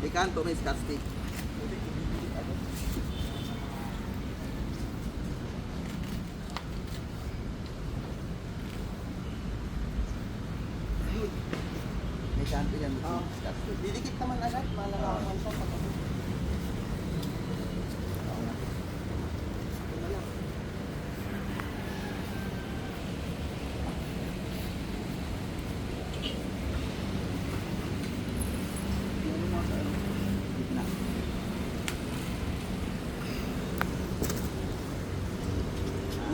May kanto, may scotch tape. May kanto yan. Scotch tape. Didikit naman agad, malalaman siya pag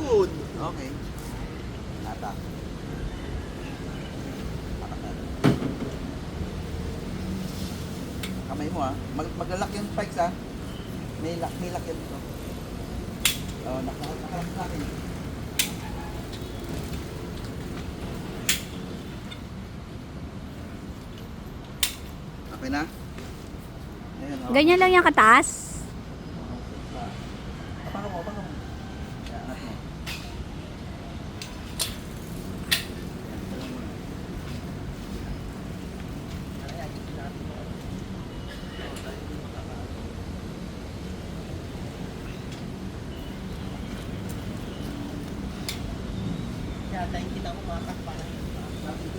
Good. Okay. Nata. Kamay mo maglalak yung spikes May lock yan dito. Oh, nakalak natin. Okay na? Ayan, Ganyan lang yung kataas. Abangan mo. Ayan, angat mo. kaya tayo kita ko matak para. Dito.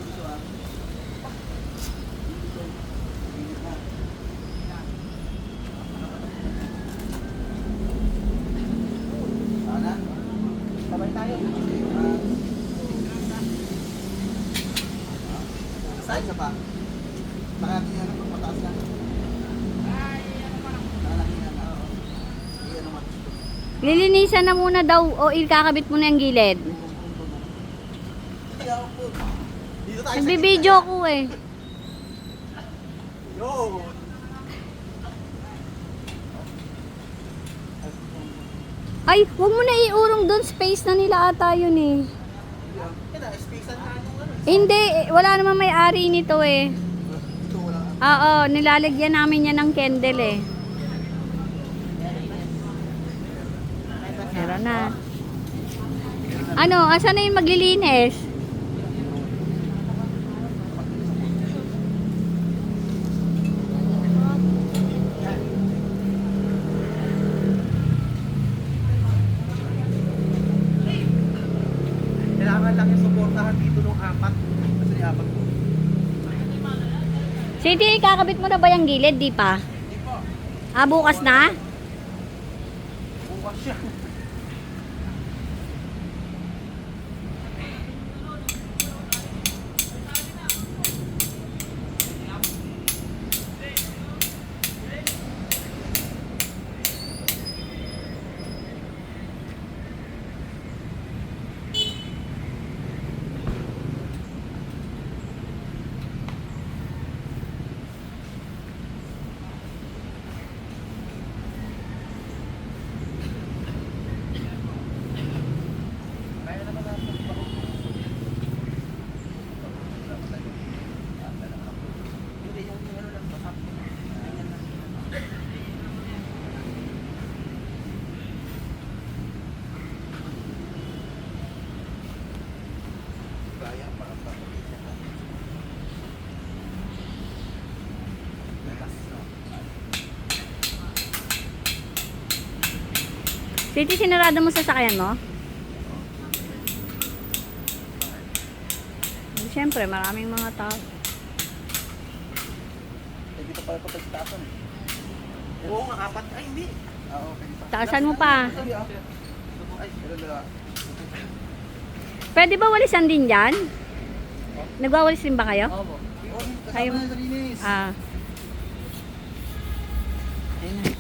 Dito. Init na. Sana? Sabay tayo. Saan isa pa? Nakati yan ang mataas na. Nakalaki yan. Iyan naman. Lilinisan na muna daw o ikakabit mo na yung gilid. Dito tayo. Nagbibideo ko eh. Yun. Ay, huwag mo na iurong doon. Space na nila ata yun eh. Kaya spacean na yung ano. Hindi, wala naman may-ari nito eh. Ito wala. Oo, nilalagyan namin yan ng candle eh. Meron na. Ano, asan na yung maglilinis? Kailangan lang yung suportahan dito ng apat. Kasi yung apat ko. City, kakabit mo na ba yung gilid? Di pa? Hindi po. Ah, bukas na? Bukas siya. Hindi yung ano lang basap. Ganyan lang. Kaya para pag-isip ka. City, sinarado mo sa sasakyan mo? Siyempre, maraming mga tao. Eh, dito pala ito pagkitasan. Oo nga, apat. Ay, hindi. Okay. Taasan mo pa. Sige Ay, dala. Pwede ba walisan din dyan? Nagwawalis din ba kayo? Oo. Kayo? Kasama na sa linis. Ah. Ayun na.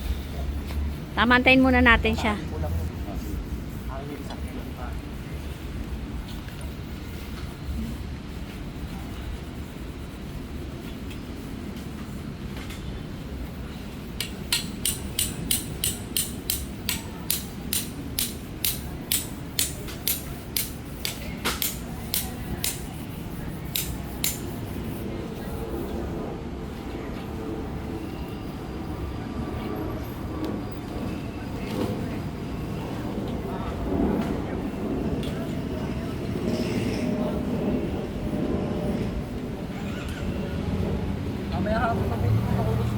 Tamantayin muna natin siya. Kulang mo. Ang isang kilo pa. Mamaya hapon kami makulog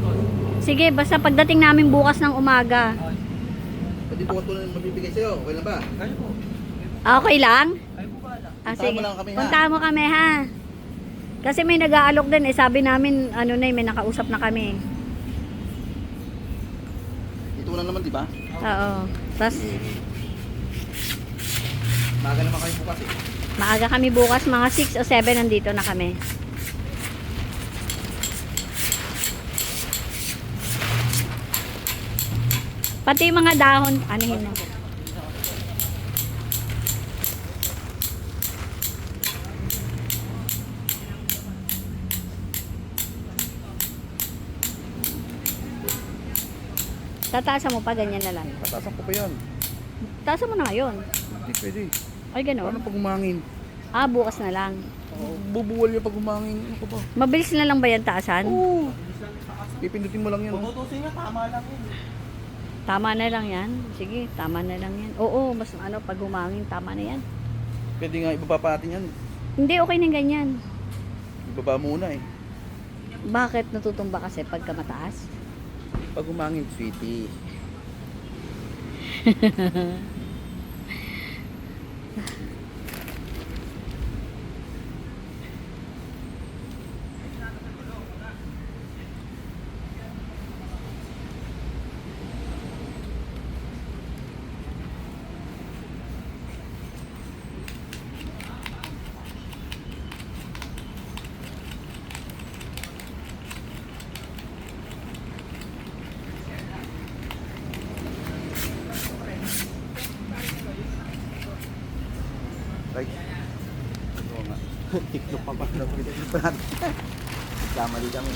Sige, basta pagdating namin bukas ng umaga. Pwede bukas ko na mabibigay sa'yo. Okay lang ba? Kayo po. Okay lang? Kayo po ba? Ah, Puntahan sige. mo lang kami, ha? Puntahan mo kami, ha? Kasi may nag-aalok din. Eh, sabi namin, ano na, may nakausap na kami. Ito lang naman, di ba? Oo. Tapos, Maaga naman kayo bukas eh. maaga kami bukas, mga 6 o 7 nandito na kami. Pati yung mga dahon, anuhin mo. Tataasan mo pa, ganyan na lang. Tatasan ko pa yan. Taasan mo na ngayon. Hindi pwede. Ay, Paano gano'n. pag umangin? Ah, bukas na lang. Bubuwal yan pag umangin. Ano ka ba? Mabilis na lang ba yan taasan? Oo. Pipindutin mo lang yan. Kung tutusin niya, tama lang yun. Tama na lang yan. Sige, tama na lang yan. Oo, mas ano, pag humangin, tama na yan. Pwede nga ibaba pa natin yan. Hindi, okay na ganyan. Ibaba muna eh. Bakit natutumba kasi pagka mataas? Pag umangin, sweetie. Right. Oo nga. TikTok pa ba? TikTok pa natin. Kamali kami.